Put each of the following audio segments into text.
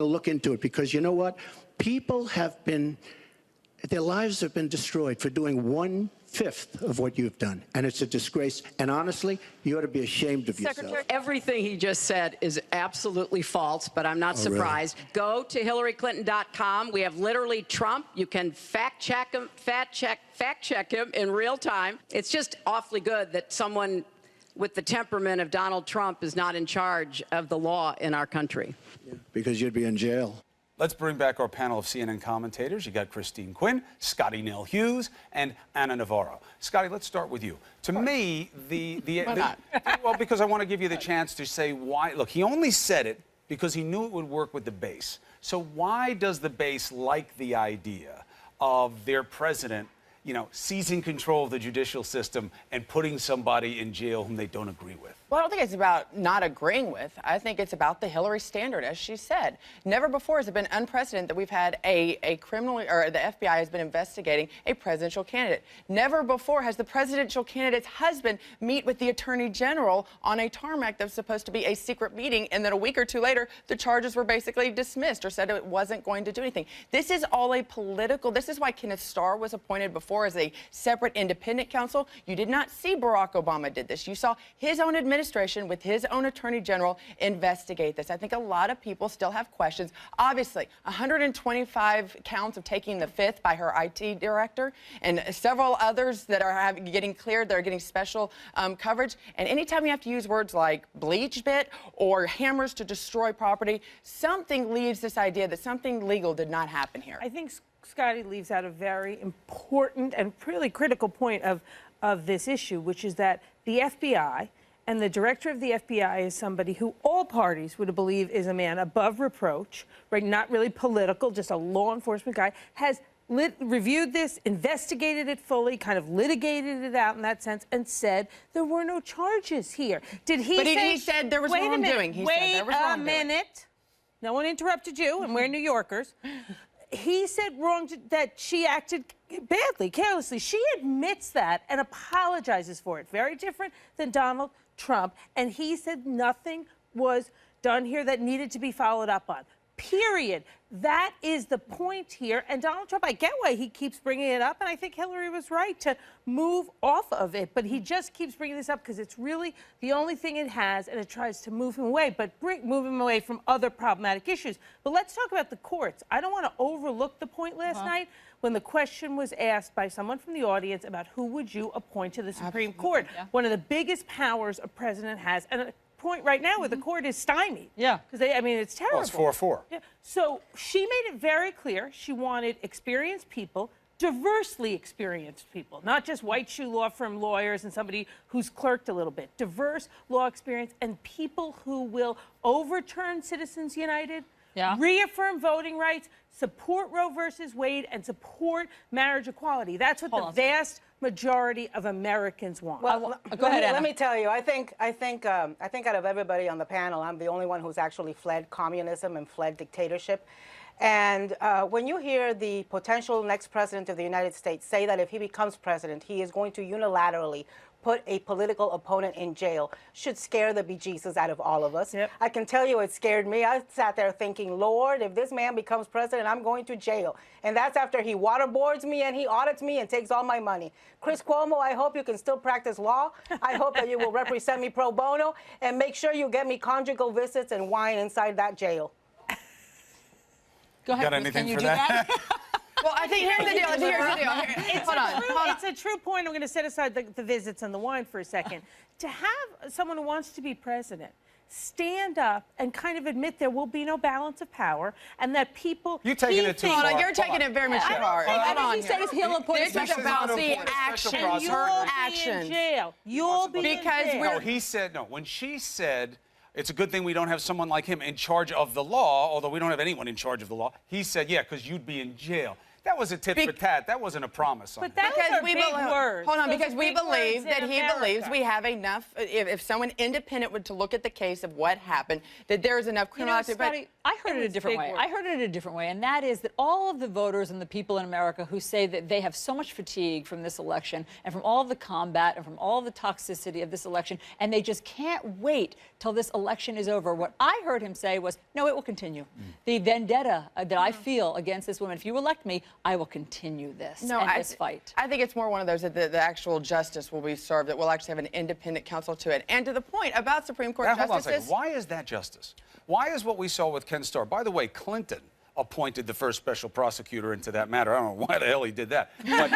to look into it, because you know what? People have been, their lives have been destroyed for doing 1/5 of what you've done. And it's a disgrace. And honestly, you ought to be ashamed of yourself. Secretary, everything he just said is absolutely false, but I'm not surprised. Really? Go to HillaryClinton.com. We have literally Trump. You can fact check him in real time. It's just awfully good that someone with the temperament of Donald Trump is not in charge of the law in our country. Yeah, because you'd be in jail. Let's bring back our panel of CNN commentators. You got Christine Quinn, Scottie Nell Hughes, and Ana Navarro. Scottie, let's start with you. To me, well, because I want to give you the chance to say why. Look, he only said it because he knew it would work with the base. So why does the base like the idea of their president, seizing control of the judicial system and putting somebody in jail whom they don't agree with? Well, I don't think it's about not agreeing with. I think it's about the Hillary standard, as she said. Never before has it been unprecedented that we've had a criminal, or the FBI has been investigating a presidential candidate. Never before has the presidential candidate's husband meet with the attorney general on a tarmac that was supposed to be a secret meeting, and then a week or two later, the charges were basically dismissed or said it wasn't going to do anything. This is all a political. This is why Kenneth Starr was appointed before as a separate independent counsel. You did not see Barack Obama did this. You saw his own administration with his own attorney general investigate this. I think a lot of people still have questions. Obviously, 125 counts of taking the fifth by her IT director, and several others that are getting cleared, that are getting special coverage. And anytime you have to use words like bleach bit or hammers to destroy property, something leaves this idea that something legal did not happen here. I think Scottie leaves out a very important and really critical point of this issue, which is that the FBI and the director of the FBI is somebody who all parties would believe is a man above reproach, right? Not really political, just a law enforcement guy, has reviewed this, investigated it fully, kind of litigated it out in that sense, and said there were no charges here. Did he But say... he said there was wrongdoing. He said there was wrongdoing. Wait a minute. No one interrupted you, and we're New Yorkers. He said that she acted badly, carelessly. She admits that and apologizes for it. Very different than Donald Trump. And he said nothing was done here that needed to be followed up on. Period. That is the point here. And Donald Trump, I get why he keeps bringing it up, and I think Hillary was right to move off of it. But he just keeps bringing this up because it's really the only thing it has, and it tries to move him away, but move him away from other problematic issues. But let's talk about the courts. I don't want to overlook the point last night when the question was asked by someone from the audience about who would you appoint to the Supreme Court. Yeah. One of the biggest powers a president has, and point right now where the court is stymied. Yeah. Because it's terrible. Well, it's 4-4. Yeah. So she made it very clear she wanted experienced people, diversely experienced people, not just white shoe law firm lawyers and somebody who's clerked a little bit. Diverse law experience and people who will overturn Citizens United, reaffirm voting rights, support Roe versus Wade, and support marriage equality. That's what the vast majority of Americans want. Well, go ahead, Anna. Let me tell you, I think out of everybody on the panel, I'm the only one who's actually fled communism and fled dictatorship. And when you hear the potential next president of the United States say that if he becomes president, he is going to unilaterally put a political opponent in jail, should scare the bejesus out of all of us. Yep. I can tell you it scared me. I sat there thinking, Lord, if this man becomes president, I'm going to jail. And that's after he waterboards me and he audits me and takes all my money. Chris Cuomo, I hope you can still practice law. I hope that you will represent me pro bono and make sure you get me conjugal visits and wine inside that jail. Go ahead. Got anything for that? Well, I think here's the deal. It's a true point. I'm going to set aside the visits and the wine for a second. To have someone who wants to be president stand up and kind of admit there will be no balance of power and that people... You're taking it too far. You're taking it very much too far. He said he'll appoint... This is about the action. Her action. In jail. You'll be in jail. No, he said... No, when she said... It's a good thing we don't have someone like him in charge of the law, although we don't have anyone in charge of the law. He said, yeah, because you'd be in jail. That was a tit for tat. That wasn't a promise. But that was our big words. Hold on, Those because are we big believe words that in he America. believes we have enough. If someone independent were to look at the case of what happened, that there is enough criminal activity. Scottie, I heard it a different way. I heard it a different way, and that is that all of the voters and the people in America who say that they have so much fatigue from this election and from all of the combat and from all of the toxicity of this election, and they just can't wait till this election is over. What I heard him say was, no, it will continue. The vendetta that I feel against this woman, if you elect me, I will continue this this fight. I think it's more one of those that the actual justice will be served, that we'll actually have an independent counsel to it. And to the point about Supreme Court Hold on a justices. second. Why is that justice? Why is what we saw with Ken Starr? By the way, Clinton appointed the first special prosecutor into that matter. I don't know why the hell he did that, but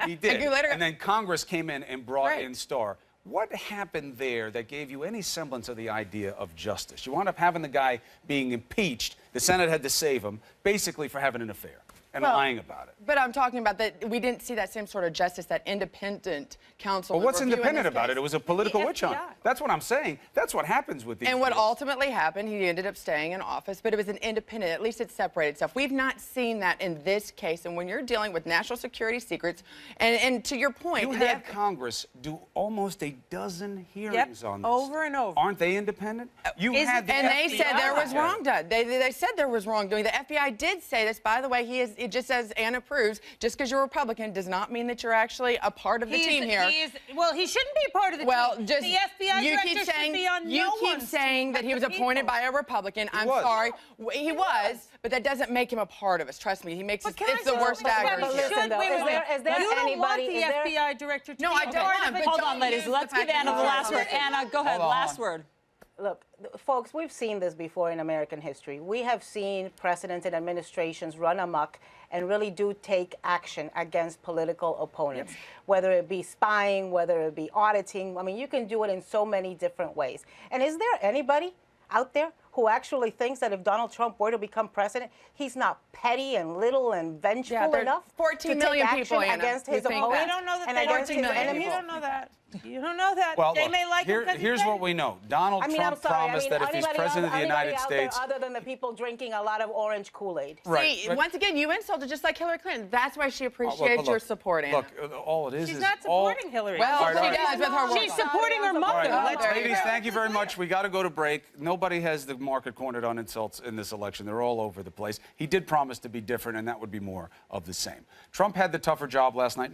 he did. And then Congress came in and brought in Starr. What happened there that gave you any semblance of the idea of justice? You wound up having the guy being impeached. The Senate had to save him, basically for having an affair and lying about it. But I'm talking about that we didn't see that same sort of justice, that independent counsel. Well, what's independent about it? It was a political witch hunt. That's what I'm saying. That's what happens with these And what deals. ultimately happened, he ended up staying in office, but it was an independent. At least it separated itself. We've not seen that in this case. And when you're dealing with national security secrets, and to your point, you had Congress do almost a dozen hearings on this. Over and over. Aren't they independent? You had the and FBI they said there was there. wrongdoing. They said there was wrongdoing. The FBI did say this. By the way, it just says Anna proves, just because you're a Republican does not mean that you're actually a part of the team here. Well, he shouldn't be a part of the team. Just the FBI director should be on you no keep one's saying team that he was but the appointed people. by a Republican. I'm was. sorry. He was, but that doesn't make him a part of us. Trust me. He makes us, it's the worst actors but here. listen, though, is there You don't want anybody- the is there- FBI director to No, be I a don't part want, of but it. Hold don't on, ladies. use the Let's fact give Anna that the he's last a word. Anna, go ahead. Last word. Look, folks, we've seen this before in American history. We have seen presidents and administrations run amok and really do take action against political opponents, whether it be spying, whether it be auditing. I mean, you can do it in so many different ways. And is there anybody out there who actually thinks that if Donald Trump were to become president, he's not petty and little and vengeful enough 14 to million take people, action Anna, against who his think opponents We don't know that and they against his don't. enemies? You don't know that. You don't know that. Well, they look, may like him 'cause he's here's what petty. we know. Donald Trump promised that if he's president of the United States... Other than the people drinking a lot of orange Kool-Aid. See, once again, you insulted just like Hillary Clinton. That's why she appreciates your support, Anna. Look, all it is She's is... not supporting Hillary. Well, All right, she does with her work. She's supporting her mother. All right, Let's be ladies, real. thank you very much. We got to go to break. Nobody has the market cornered on insults in this election. They're all over the place. He did promise to be different, and that would be more of the same. Trump had the tougher job last night.